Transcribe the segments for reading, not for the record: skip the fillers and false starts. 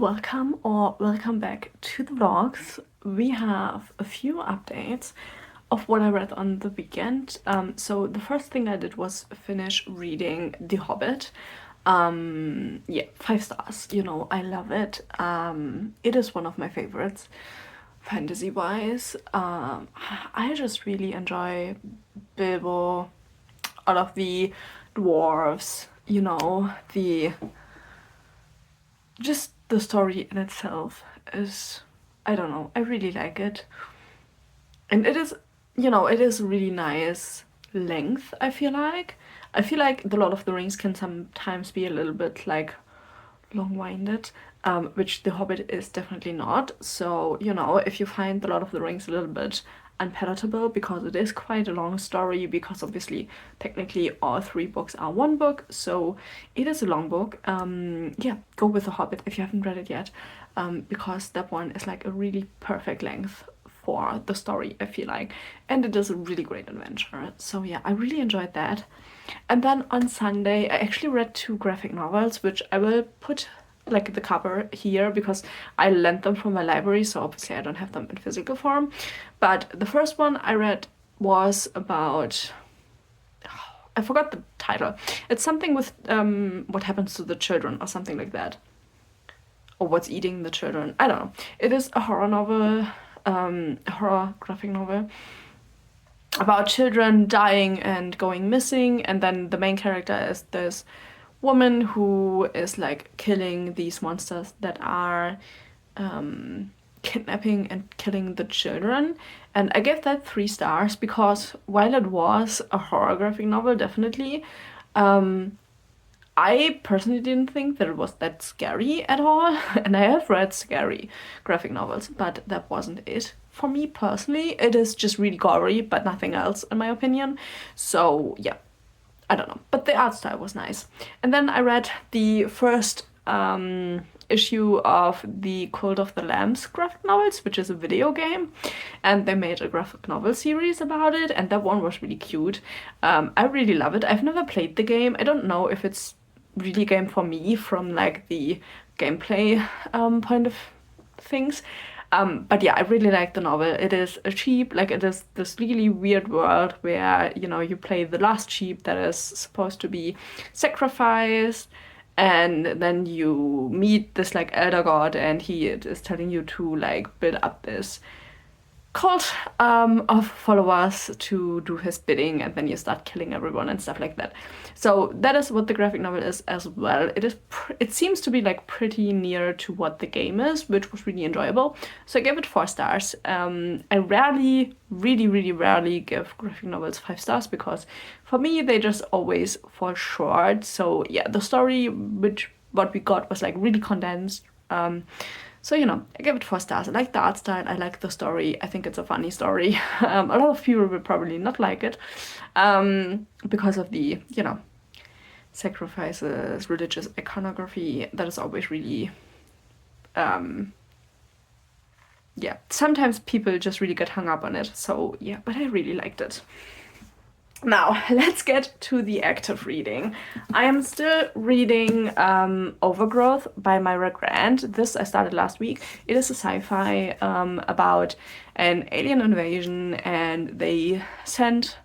welcome or welcome back to the vlogs. We have a few updates of what I read on the weekend. So the first thing I did was finish reading The Hobbit. Yeah, 5 stars. You know, I love it. It is one of my favorites fantasy-wise. I just really enjoy Bilbo, all of the dwarves, you know, just the story in itself is, I don't know, I really like it. And it is, it is really nice length, I feel like. I feel like The Lord of the Rings can sometimes be a little bit like long-winded, which The Hobbit is definitely not. So, if you find The Lord of the Rings a little bit unpalatable because it is quite a long story, because obviously technically all 3 books are one book, so it is a long book. Yeah, go with The Hobbit if you haven't read it yet, because that one is like a really perfect length for the story, I feel like, and it is a really great adventure. So yeah, I really enjoyed that. And then on Sunday I actually read 2 graphic novels, which I will put like the cover here because I lent them from my library, so obviously I don't have them in physical form. But the first one I read was about, I forgot the title. It's something with what happens to the children or something like that, or what's eating the children, I don't know. It is a horror novel, a horror graphic novel about children dying and going missing, and then the main character is this woman who is like killing these monsters that are kidnapping and killing the children. And I gave that 3 stars because while it was a horror graphic novel, definitely, I personally didn't think that it was that scary at all. And I have read scary graphic novels, but that wasn't it for me personally. It is just really gory, but nothing else in my opinion. So yeah, I don't know, but the art style was nice. And then I read the first issue of the Cult of the Lambs graphic novels, which is a video game, and they made a graphic novel series about it, and that one was really cute. I really love it. I've never played the game. I don't know if it's really a game for me from like the gameplay point of things. But yeah, I really like the novel. It is a sheep, like it is this really weird world where, you play the last sheep that is supposed to be sacrificed, and then you meet this like elder god, and he is telling you to like build up this cult of followers to do his bidding, and then you start killing everyone and stuff like that. So that is what the graphic novel is as well. It seems to be like pretty near to what the game is, which was really enjoyable. So I gave it 4 stars. I really rarely give graphic novels 5 stars because for me they just always fall short. So yeah, the story, what we got was like really condensed. So, I give it 4 stars. I like the art style, I like the story, I think it's a funny story. A lot of people will probably not like it because of the, sacrifices, religious iconography. That is always really, yeah, sometimes people just really get hung up on it. So, yeah, but I really liked it. Now, let's get to the active reading. I am still reading Overgrowth by Myra Grant. This I started last week. It is a sci-fi about an alien invasion, and they send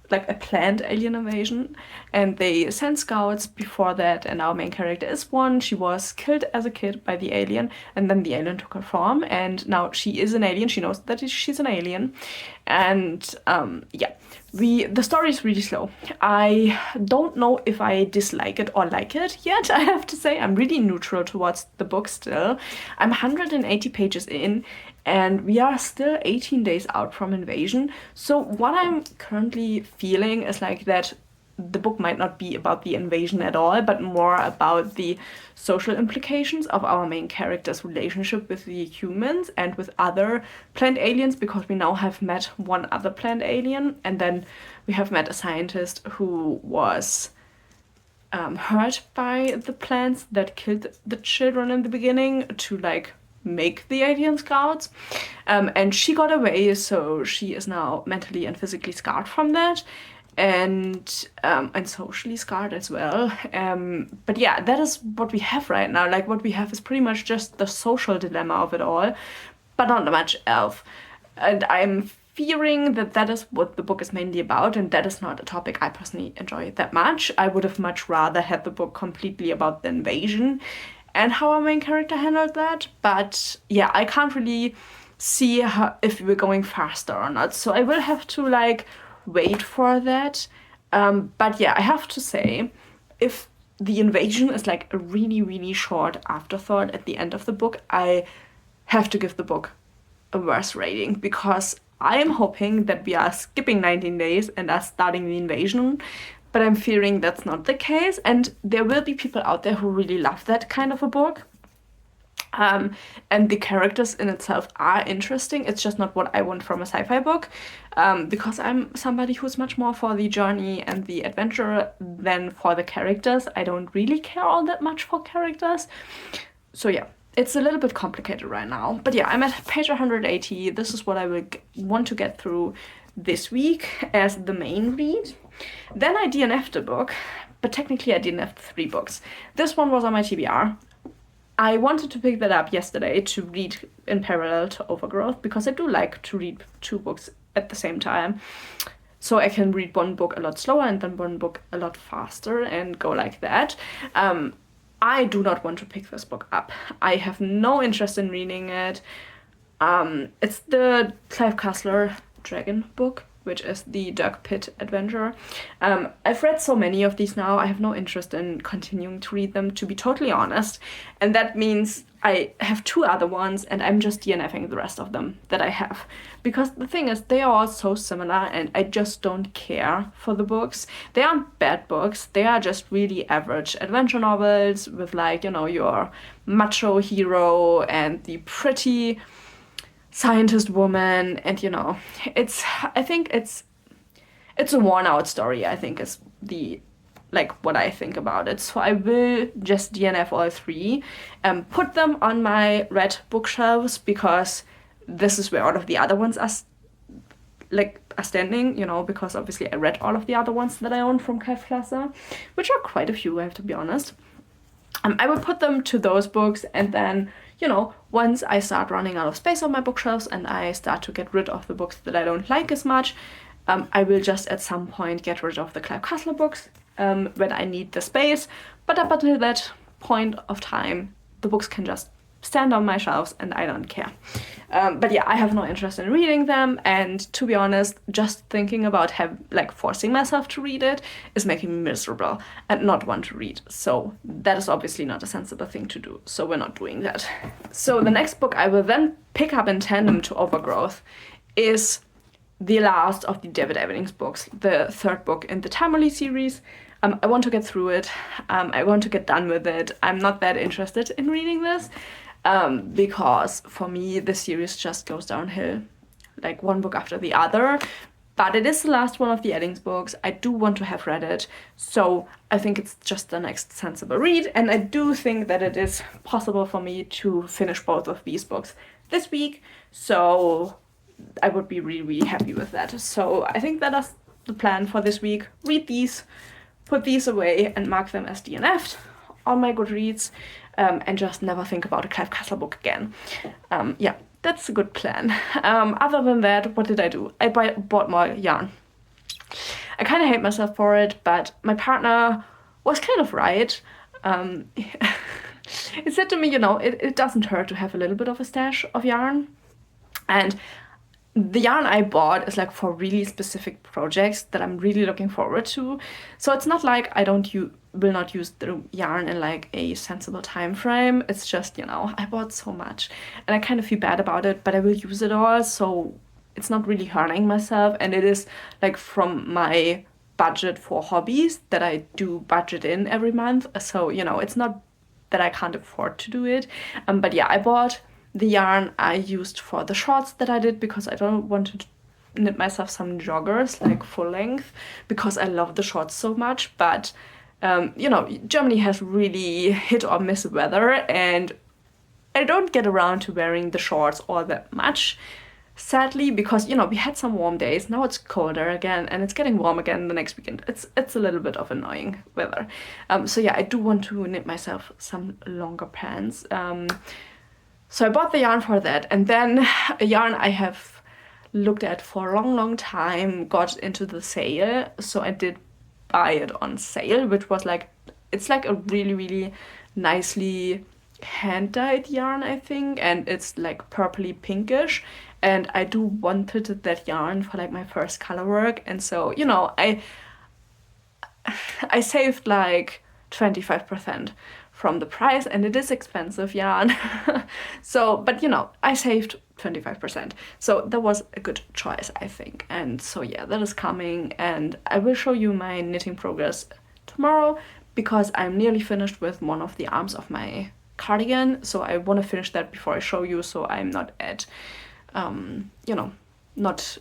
like a planned alien invasion, and they send scouts before that, and our main character is one. She was killed as a kid by the alien, and then the alien took her form, and now she is an alien. She knows that she's an alien, and yeah, the story is really slow. I don't know if I dislike it or like it yet. I have to say I'm really neutral towards the book still. I'm 180 pages in, and we are still 18 days out from invasion. So what I'm currently feeling is like that the book might not be about the invasion at all, but more about the social implications of our main character's relationship with the humans and with other plant aliens, because we now have met one other plant alien, and then we have met a scientist who was hurt by the plants that killed the children in the beginning to like make the alien scouts, and she got away, so she is now mentally and physically scarred from that. and socially scarred as well. But yeah, that is what we have right now. Like, what we have is pretty much just the social dilemma of it all, but not much else. And I'm fearing that that is what the book is mainly about, and that is not a topic I personally enjoy that much. I would have much rather had the book completely about the invasion and how our main character handled that. But yeah, I can't really see if we're going faster or not. So I will have to like wait for that. But yeah, I have to say, if the invasion is like a really, really short afterthought at the end of the book, I have to give the book a worse rating, because I am hoping that we are skipping 19 days and are starting the invasion, but I'm fearing that's not the case. And there will be people out there who really love that kind of a book. And the characters in itself are interesting. It's just not what I want from a sci-fi book, because I'm somebody who's much more for the journey and the adventure than for the characters. I don't really care all that much for characters. So yeah, it's a little bit complicated right now. But yeah, I'm at page 180. This is what I will want to get through this week as the main read. Then I DNF'd a book, but technically I DNF'd 3 books. This one was on my TBR. I wanted to pick that up yesterday to read in parallel to Overgrowth, because I do like to read 2 books at the same time. So I can read one book a lot slower and then one book a lot faster and go like that. I do not want to pick this book up. I have no interest in reading it. It's the Clive Cussler Dragon book, which is the Dirk Pitt adventure. I've read so many of these now, I have no interest in continuing to read them, to be totally honest. And that means I have 2 other ones, and I'm just DNFing the rest of them that I have. Because the thing is, they are all so similar, and I just don't care for the books. They aren't bad books, they are just really average adventure novels with, like, you know, your macho hero and the pretty scientist woman, and you know, I think it's a worn out story, I think, is the like what I think about it. So I will just DNF all 3 and put them on my red bookshelves, because this is where all of the other ones are standing, you know, because obviously I read all of the other ones that I own from Clive Cussler, which are quite a few, I have to be honest. I will put them to those books, and then, you know, once I start running out of space on my bookshelves and I start to get rid of the books that I don't like as much, I will just at some point get rid of the Clive Cussler books when I need the space. But up until that point of time, the books can just stand on my shelves and I don't care. But yeah, I have no interest in reading them, and to be honest, just thinking about forcing myself to read it is making me miserable and not want to read. So that is obviously not a sensible thing to do, so we're not doing that. So the next book I will then pick up in tandem to Overgrowth is the last of the David Evenings books, the 3rd book in the Tamily series. I want to get through it. I want to get done with it. I'm not that interested in reading this, because for me the series just goes downhill, like one book after the other. But it is the last one of the Eddings books. I do want to have read it, so I think it's just the next sensible read, and I do think that it is possible for me to finish both of these books this week, so I would be really, really happy with that. So I think that is the plan for this week. Read these, put these away, and mark them as DNF'd on my Goodreads, and just never think about a Clive Cussler book again. Yeah, that's a good plan. Other than that, what did I do? I bought more yarn. I kind of hate myself for it, but my partner was kind of right. He said to me, you know, it doesn't hurt to have a little bit of a stash of yarn. And the yarn I bought is like for really specific projects that I'm really looking forward to. So it's not like I will not use the yarn in like a sensible time frame. It's just, you know, I bought so much and I kind of feel bad about it, but I will use it all, so it's not really hurting myself. And it is like from my budget for hobbies that I do budget in every month. So, you know, it's not that I can't afford to do it. But yeah, I bought the yarn I used for the shorts that I did, because I don't want to knit myself some joggers like full length, because I love the shorts so much. But you know, Germany has really hit or miss weather, and I don't get around to wearing the shorts all that much. sadly, because, you know, we had some warm days, now it's colder again, and it's getting warm again the next weekend. It's a little bit of annoying weather. So yeah, I do want to knit myself some longer pants. So I bought the yarn for that, and then a yarn I have looked at for a long time got into the sale, so I did buy it on sale, which was like, it's like a really nicely hand-dyed yarn, I think, and it's like purpley pinkish, and I do wanted that yarn for like my first color work, and so, you know, I saved like 25% from the price, and it is expensive yarn. So, but you know, I saved 25%. So that was a good choice, I think. And so yeah, that is coming, and I will show you my knitting progress tomorrow, because I'm nearly finished with one of the arms of my cardigan. So I want to finish that before I show you, so I'm not at, you know, not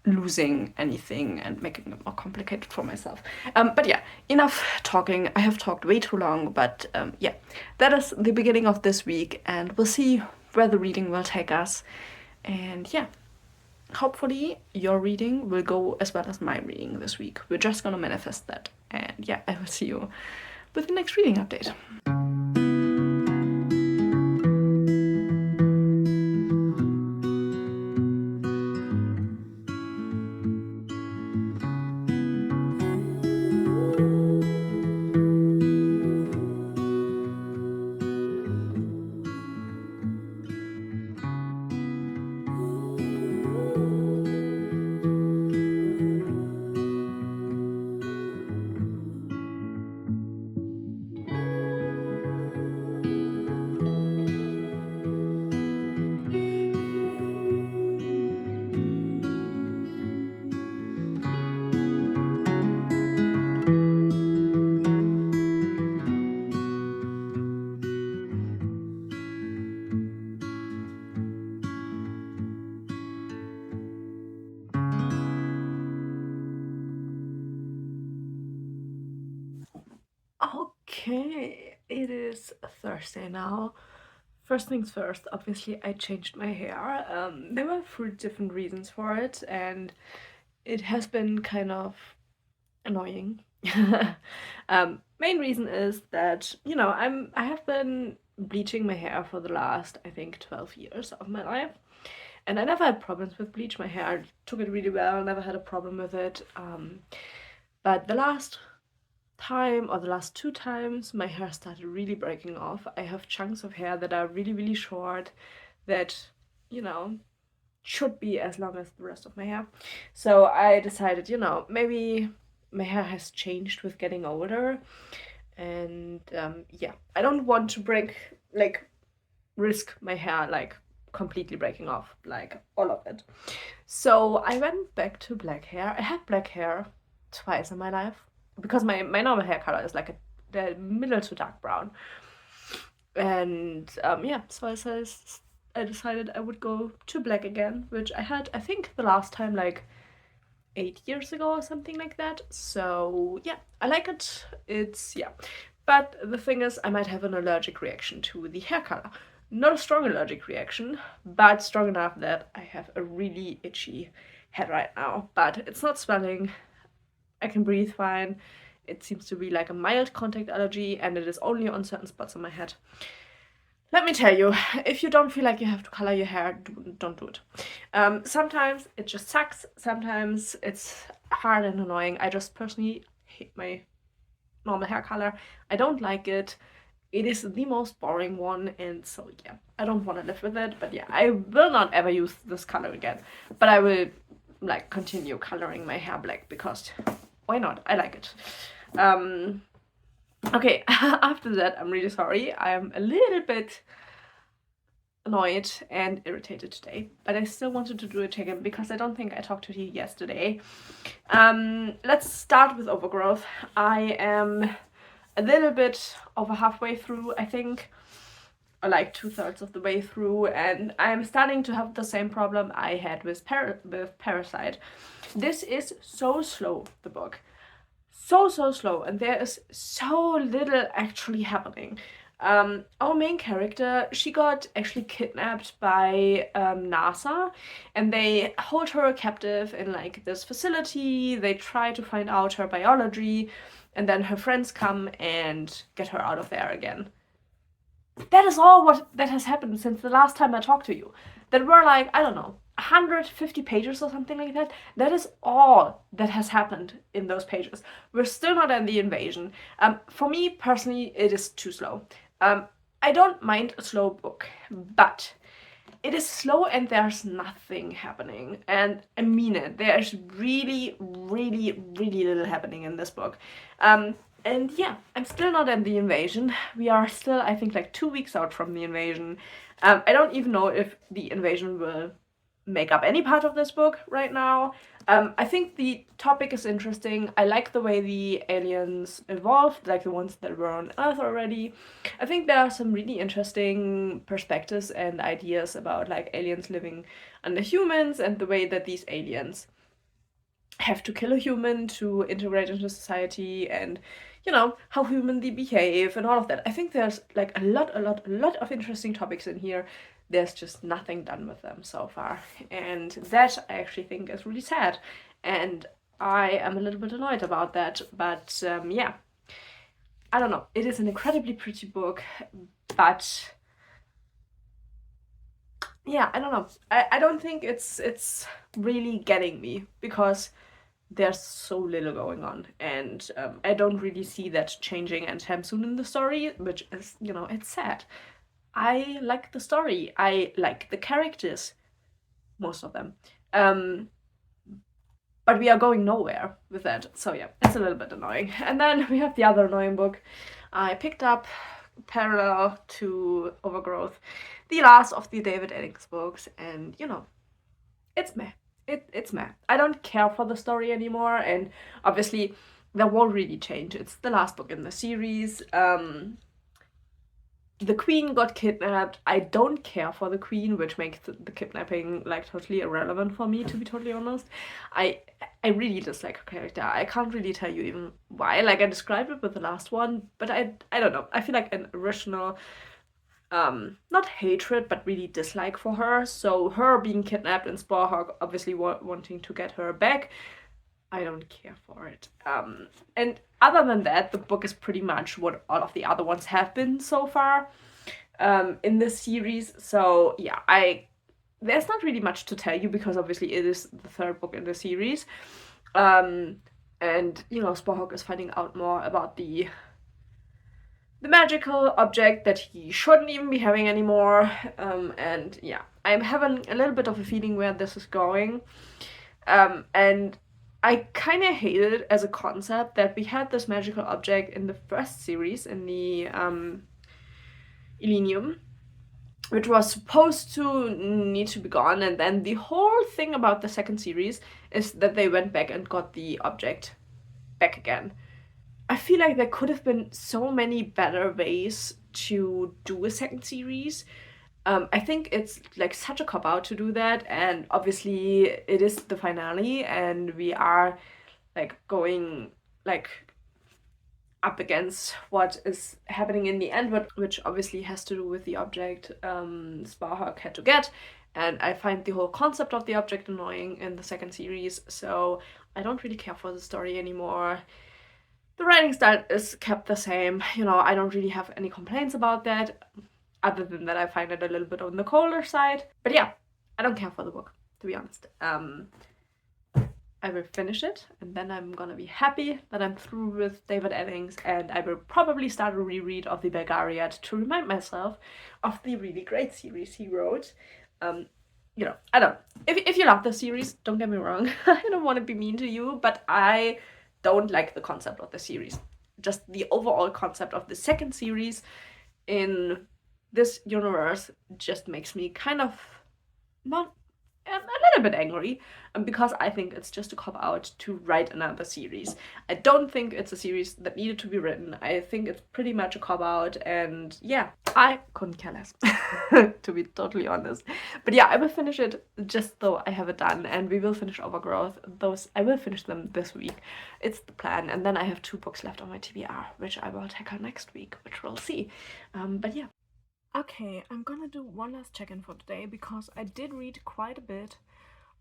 losing anything and making it more complicated for myself. But yeah, enough talking. I have talked way too long, but yeah, that is the beginning of this week, and we'll see where the reading will take us. And yeah, hopefully your reading will go as well as my reading this week. We're just gonna manifest that. And yeah, I will see you with the next reading update. Okay, it is Thursday now. First things first, obviously I changed my hair. There were 3 different reasons for it, and it has been kind of annoying. Main reason is that, you know, I have been bleaching my hair for the last, I think, 12 years of my life. And I never had problems with bleach. My hair took it really well, never had a problem with it. But the last time, or the last 2 times, my hair started really breaking off. I have chunks of hair that are really short, that, you know, should be as long as the rest of my hair. So I decided, you know, maybe my hair has changed with getting older, and yeah, I don't want to risk my hair like completely breaking off, like all of it. So I went back to black hair. I had black hair twice in my life, because my normal hair color is like the middle to dark brown. And yeah, so I decided I would go to black again, which I had, I think, the last time like 8 years ago or something like that. So yeah, I like it. It's, yeah. But the thing is, I might have an allergic reaction to the hair color. Not a strong allergic reaction, but strong enough that I have a really itchy head right now. But it's not swelling. I can breathe fine. It seems to be like a mild contact allergy, and it is only on certain spots on my head. Let me tell you, if you don't feel like you have to color your hair, don't do it. Sometimes it just sucks. Sometimes it's hard and annoying. I just personally hate my normal hair color. I don't like it. It is the most boring one, and so yeah, I don't want to live with it. But yeah, I will not ever use this color again. But I will like continue coloring my hair black, because why not? I like it. Okay, after that, I'm really sorry. I am a little bit annoyed and irritated today, but I still wanted to do a check-in because I don't think I talked to you yesterday. Let's start with overgrowth. I am a little bit over halfway through, I think, or like 2/3 of the way through, and I'm starting to have the same problem I had with Parasite. This is so slow, the book. So slow, and there is so little actually happening. Our main character, she got actually kidnapped by NASA, and they hold her captive in like this facility. They try to find out her biology, and then her friends come and get her out of there again. That is all what that has happened since the last time I talked to you. That were like, I don't know, 150 pages or something like that. That is all that has happened in those pages. We're still not in the invasion. For me personally, it is too slow. I don't mind a slow book, but it is slow and there's nothing happening. And I mean it. There's really, really, really little happening in this book. And yeah, I'm still not in the invasion. We are still, I think, like 2 weeks out from the invasion. I don't even know if the invasion will make up any part of this book right now. I think the topic is interesting. I like the way the aliens evolved, like the ones that were on Earth already. I think there are some really interesting perspectives and ideas about like aliens living under humans and the way that these aliens have to kill a human to integrate into society, and you know how human they behave and all of that. I think there's like a lot of interesting topics in here. There's just nothing done with them so far, and that I actually think is really sad, and I am a little bit annoyed about that. But yeah, I don't know, it is an incredibly pretty book, but yeah, I don't know, I don't think it's really getting me, because there's so little going on, and I don't really see that changing anytime soon in the story, which is, you know, it's sad. I like the story, I like the characters, most of them, but we are going nowhere with that, so yeah, it's a little bit annoying. And then we have the other annoying book I picked up parallel to Overgrowth, the last of the David Eddings books, and you know, it's meh. It's meh. I don't care for the story anymore, and obviously that won't really change. It's the last book in the series. The queen got kidnapped. I don't care for the queen, which makes the kidnapping like totally irrelevant for me, to be totally honest. I really dislike her character. I can't really tell you even why. Like I described it with the last one, but I don't know. I feel like an original not hatred, but really dislike for her. So her being kidnapped and Sporhawk obviously wanting to get her back, I don't care for it. And other than that, the book is pretty much what all of the other ones have been so far in this series. So yeah, there's not really much to tell you, because obviously it is the third book in the series. And you know, Sporhawk is finding out more about the magical object that he shouldn't even be having anymore. And yeah, I'm having a little bit of a feeling where this is going. And I kind of hate it as a concept that we had this magical object in the first series, in the Elenium, which was supposed to need to be gone, and then the whole thing about the second series is that they went back and got the object back again. I feel like there could have been so many better ways to do a second series. I think it's like such a cop out to do that, and obviously it is the finale, and we are like going like up against what is happening in the end, which obviously has to do with the object Sparhawk had to get. And I find the whole concept of the object annoying in the second series, so I don't really care for the story anymore. The writing style is kept the same, you know, I don't really have any complaints about that, other than that I find it a little bit on the colder side. But yeah, I don't care for the book, to be honest. I will finish it, and then I'm gonna be happy that I'm through with David Eddings, and I will probably start a reread of the Belgariad to remind myself of the really great series he wrote. You know, I don't. If you love the series, don't get me wrong, I don't want to be mean to you, but I don't like the concept of the series. Just the overall concept of the second series in this universe just makes me kind of not a little bit angry, because I think it's just a cop out to write another series. I don't think it's a series that needed to be written. I think it's pretty much a cop out, and yeah, I couldn't care less, to be totally honest. But yeah, I will finish it just though I have it done, and we will finish Overgrowth. I will finish them this week. It's the plan, and then I have 2 books left on my TBR, which I will tackle next week, which we'll see. But yeah. Okay, I'm gonna do one last check-in for today because I did read quite a bit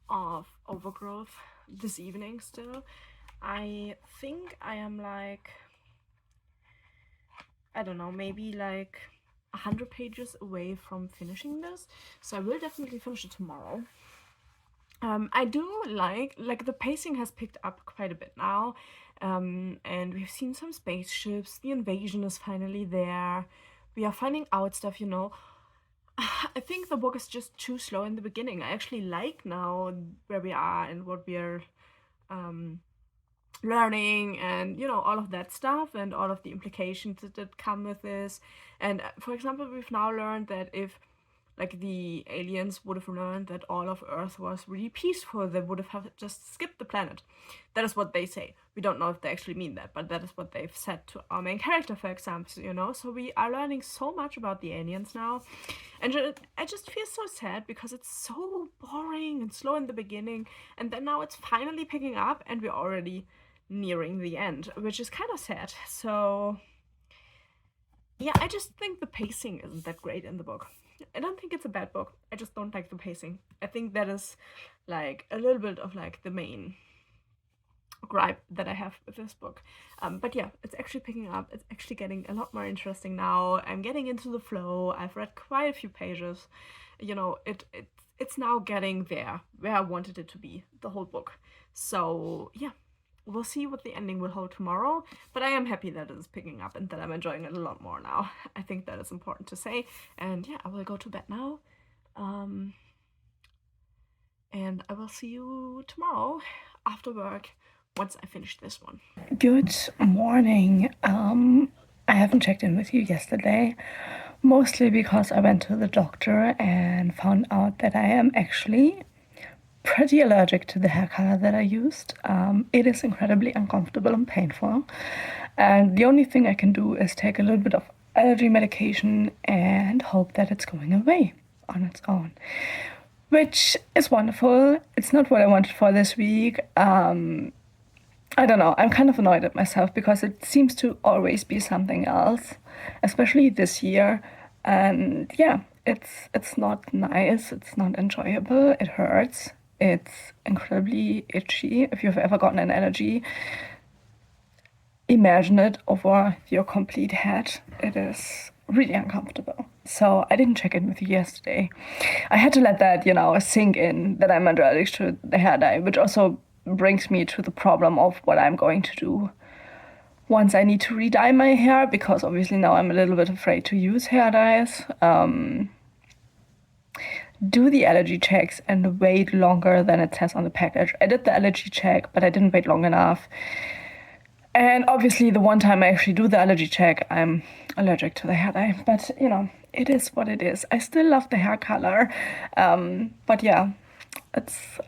of Overgrowth this evening still. I think I am like, I don't know, maybe like 100 pages away from finishing this, so I will definitely finish it tomorrow. I do like the pacing has picked up quite a bit now, and we've seen some spaceships, the invasion is finally there, we are finding out stuff, you know. I think the book is just too slow in the beginning. I actually like now where we are and what we are learning, and you know, all of that stuff and all of the implications that come with this. And for example, we've now learned that if like the aliens would have learned that all of Earth was really peaceful, they would have just skipped the planet. That is what they say. We don't know if they actually mean that, but that is what they've said to our main character, for example, you know. So we are learning so much about the aliens now, and I just feel so sad because it's so boring and slow in the beginning, and then now it's finally picking up and we're already nearing the end, which is kind of sad. So yeah, I just think the pacing isn't that great in the book. I don't think it's a bad book, I just don't like the pacing. I think that is like a little bit of like the main gripe that I have with this book. But yeah, it's actually picking up, it's actually getting a lot more interesting now. I'm getting into the flow, I've read quite a few pages, you know, it's now getting there where I wanted it to be, the whole book. So yeah, we'll see what the ending will hold tomorrow, but I am happy that it is picking up and that I'm enjoying it a lot more now. I think that is important to say. And yeah, I will go to bed now. And I will see you tomorrow after work once I finish this one. Good morning. I haven't checked in with you yesterday, mostly because I went to the doctor and found out that I am actually pretty allergic to the hair color that I used. It is incredibly uncomfortable and painful, and the only thing I can do is take a little bit of allergy medication and hope that it's going away on its own, which is wonderful. It's not what I wanted for this week. I don't know, I'm kind of annoyed at myself because it seems to always be something else, especially this year. And yeah, it's not nice, it's not enjoyable, it hurts, it's incredibly itchy. If you've ever gotten an allergy, imagine it over your complete head. It is really uncomfortable. So I didn't check in with you yesterday. I had to let that, you know, sink in that I'm allergic to the hair dye, which also brings me to the problem of what I'm going to do once I need to re-dye my hair, because obviously now I'm a little bit afraid to use hair dyes. Do the allergy checks and wait longer than it says on the package. I did the allergy check, but I didn't wait long enough. And obviously the one time I actually do the allergy check, I'm allergic to the hair dye. But, you know, it is what it is. I still love the hair color. But yeah, it's...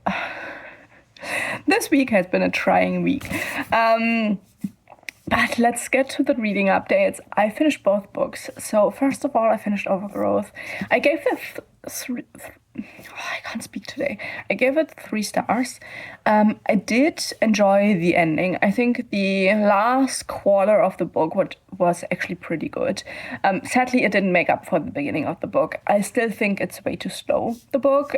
This week has been a trying week. But let's get to the reading updates. I finished both books. So first of all, I finished Overgrowth. I gave it I can't speak today. I gave it 3 stars. I did enjoy the ending. I think the last quarter of the book was actually pretty good. Sadly, it didn't make up for the beginning of the book. I still think it's way too slow, the book.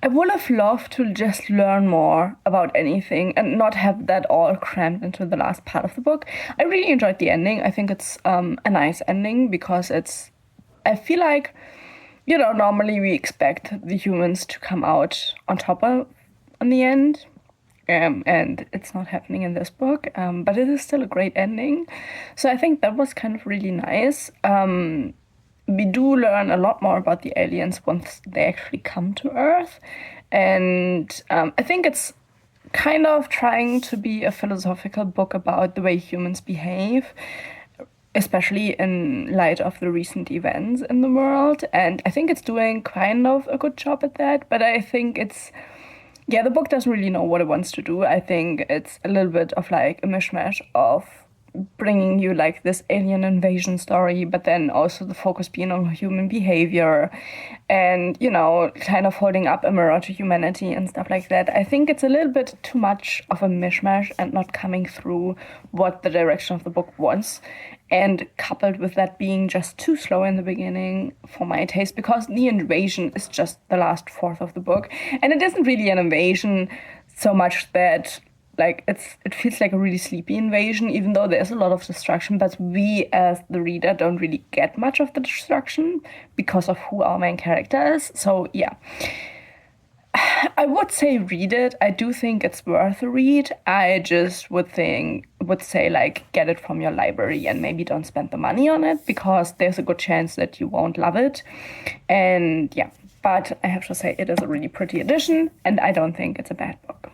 I would have loved to just learn more about anything and not have that all crammed into the last part of the book. I really enjoyed the ending. I think it's a nice ending because I feel like, you know, normally we expect the humans to come out on top on the end. And it's not happening in this book, but it is still a great ending. So I think that was kind of really nice. We do learn a lot more about the aliens once they actually come to Earth. And I think it's kind of trying to be a philosophical book about the way humans behave, especially in light of the recent events in the world. And I think it's doing kind of a good job at that. But I think the book doesn't really know what it wants to do. I think it's a little bit of like a mishmash of bringing you like this alien invasion story, but then also the focus being on human behavior and, you know, kind of holding up a mirror to humanity and stuff like that. I think it's a little bit too much of a mishmash and not coming through what the direction of the book was. And coupled with that being just too slow in the beginning for my taste, because the invasion is just the last fourth of the book. And it isn't really an invasion so much that like it feels like a really sleepy invasion, even though there's a lot of destruction, but we as the reader don't really get much of the destruction because of who our main character is. So yeah, I would say read it. I do think it's worth a read. I just would say like get it from your library and maybe don't spend the money on it, because there's a good chance that you won't love it. And yeah, but I have to say it is a really pretty edition and I don't think it's a bad book.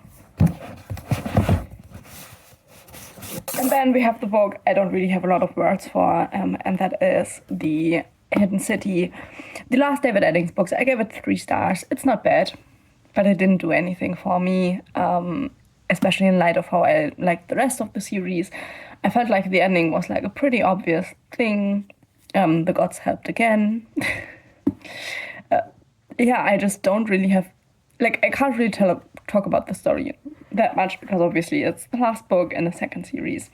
And then we have the book I don't really have a lot of words for, and that is The Hidden City, the last David Eddings books. I gave it 3 stars. It's not bad, but it didn't do anything for me, especially in light of how I liked the rest of the series. I felt like the ending was like a pretty obvious thing. The gods helped again. Yeah, I just don't really have, like, I can't really talk about the story that much because obviously it's the last book in the second series.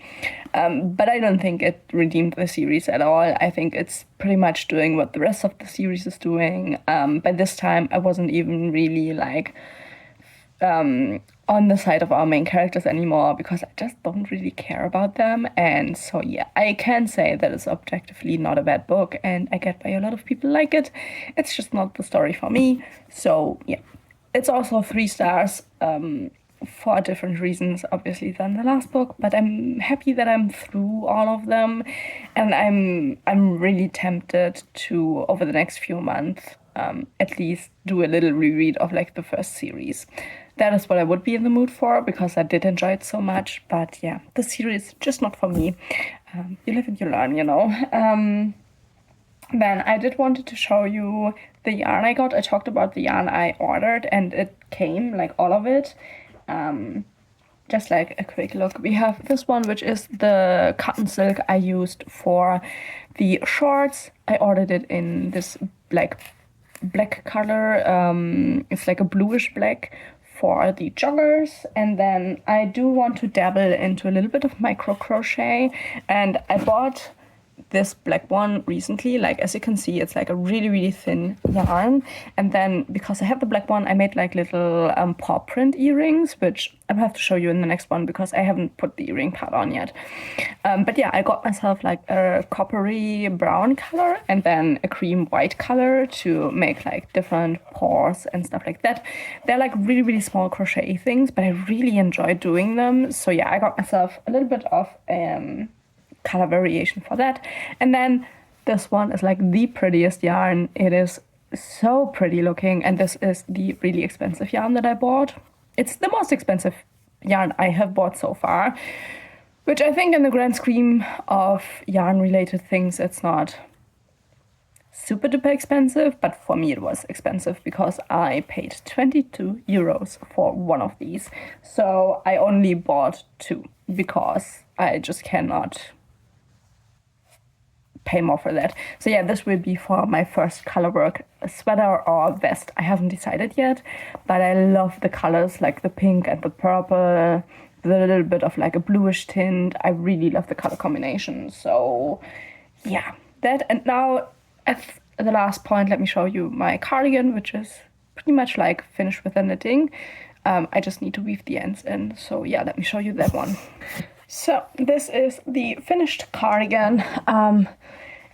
But I don't think it redeemed the series at all. I think it's pretty much doing what the rest of the series is doing. By this time, I wasn't even really like on the side of our main characters anymore because I just don't really care about them. And so yeah, I can say that it's objectively not a bad book and I get why a lot of people like it. It's just not the story for me. So yeah, it's also 3 stars. For different reasons, obviously, than the last book, but I'm happy that I'm through all of them, and I'm really tempted to, over the next few months, at least do a little reread of like the first series. That is what I would be in the mood for because I did enjoy it so much. But yeah, the series just not for me. You live and you learn, you know. Then I did wanted to show you the yarn I got. I talked about the yarn I ordered, and it came, like all of it. Just like a quick look, we have this one, which is the cotton silk I used for the shorts. I ordered it in this like black color. It's like a bluish black for the joggers. And then I do want to dabble into a little bit of micro crochet, and I bought this black one recently. Like, as you can see, it's like a really thin yarn, and then because I have the black one, I made like little paw print earrings, which I'll have to show you in the next one because I haven't put the earring part on yet. But yeah, I got myself like a coppery brown color and then a cream white color to make like different paws and stuff like that. They're like really small crochet things, but I really enjoy doing them. So yeah, I got myself a little bit of color variation for that. And then this one is like the prettiest yarn. It is so pretty looking, and this is the really expensive yarn that I bought. It's the most expensive yarn I have bought so far, which I think in the grand scheme of yarn related things, it's not super duper expensive, but for me it was expensive because I paid 22 euros for one of these. So I only bought 2 because I just cannot pay more for that. So yeah, this will be for my first color work sweater or vest. I haven't decided yet, but I love the colors, like the pink and the purple, the little bit of like a bluish tint. I really love the color combination. So yeah, that. And now at the last point, let me show you my cardigan, which is pretty much like finished with the knitting. I just need to weave the ends in. So yeah, let me show you that one. So this is the finished cardigan.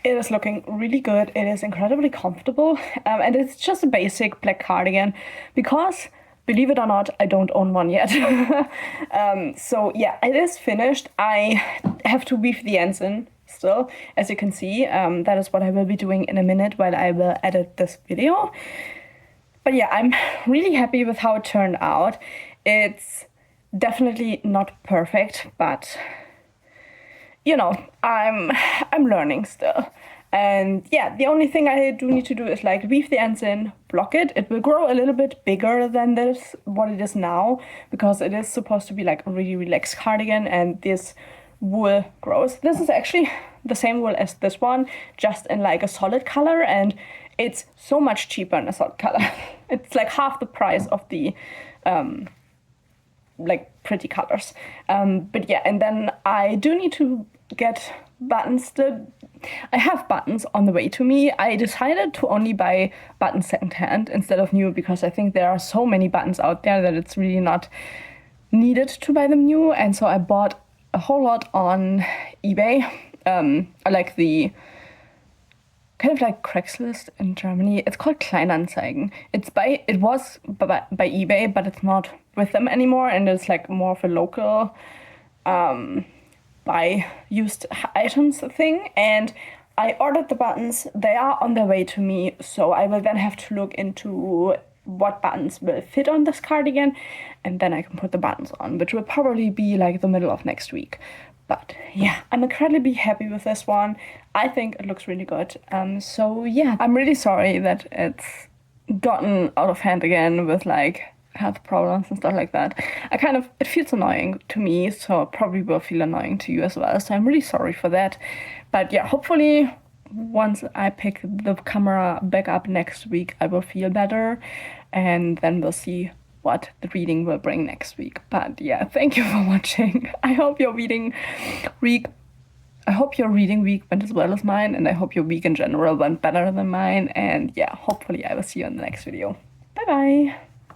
It is looking really good. It is incredibly comfortable, and it's just a basic black cardigan because, believe it or not, I don't own one yet. So yeah, it is finished. I have to weave the ends in still, as you can see. That is what I will be doing in a minute while I will edit this video. But yeah, I'm really happy with how it turned out. It's definitely not perfect, but you know, I'm learning still. And yeah, the only thing I do need to do is like weave the ends in, block it. It will grow a little bit bigger than this, what it is now, because it is supposed to be like a really relaxed cardigan, and this wool grows. This is actually the same wool as this one, just in like a solid color, and it's so much cheaper in a solid color. It's like half the price of the like pretty colors. But yeah, and then I do need to get buttons. I have buttons on the way to me. I decided to only buy buttons secondhand instead of new because I think there are so many buttons out there that it's really not needed to buy them new. And so I bought a whole lot on eBay. I like the kind of like Craigslist in Germany. It's called Kleinanzeigen. It was by eBay, but it's not with them anymore, and it's like more of a local buy used items thing. And I ordered the buttons. They are on their way to me, so I will then have to look into what buttons will fit on this cardigan, and then I can put the buttons on, which will probably be like the middle of next week. But yeah, I'm incredibly happy with this one. I think it looks really good. So yeah, I'm really sorry that it's gotten out of hand again with like health problems and stuff like that. It feels annoying to me, so it probably will feel annoying to you as well. So I'm really sorry for that. But yeah, hopefully once I pick the camera back up next week, I will feel better, and then we'll see what the reading will bring next week. But yeah, thank you for watching. I hope your reading week went as well as mine, and I hope your week in general went better than mine. And yeah, hopefully I will see you in the next video. Bye bye.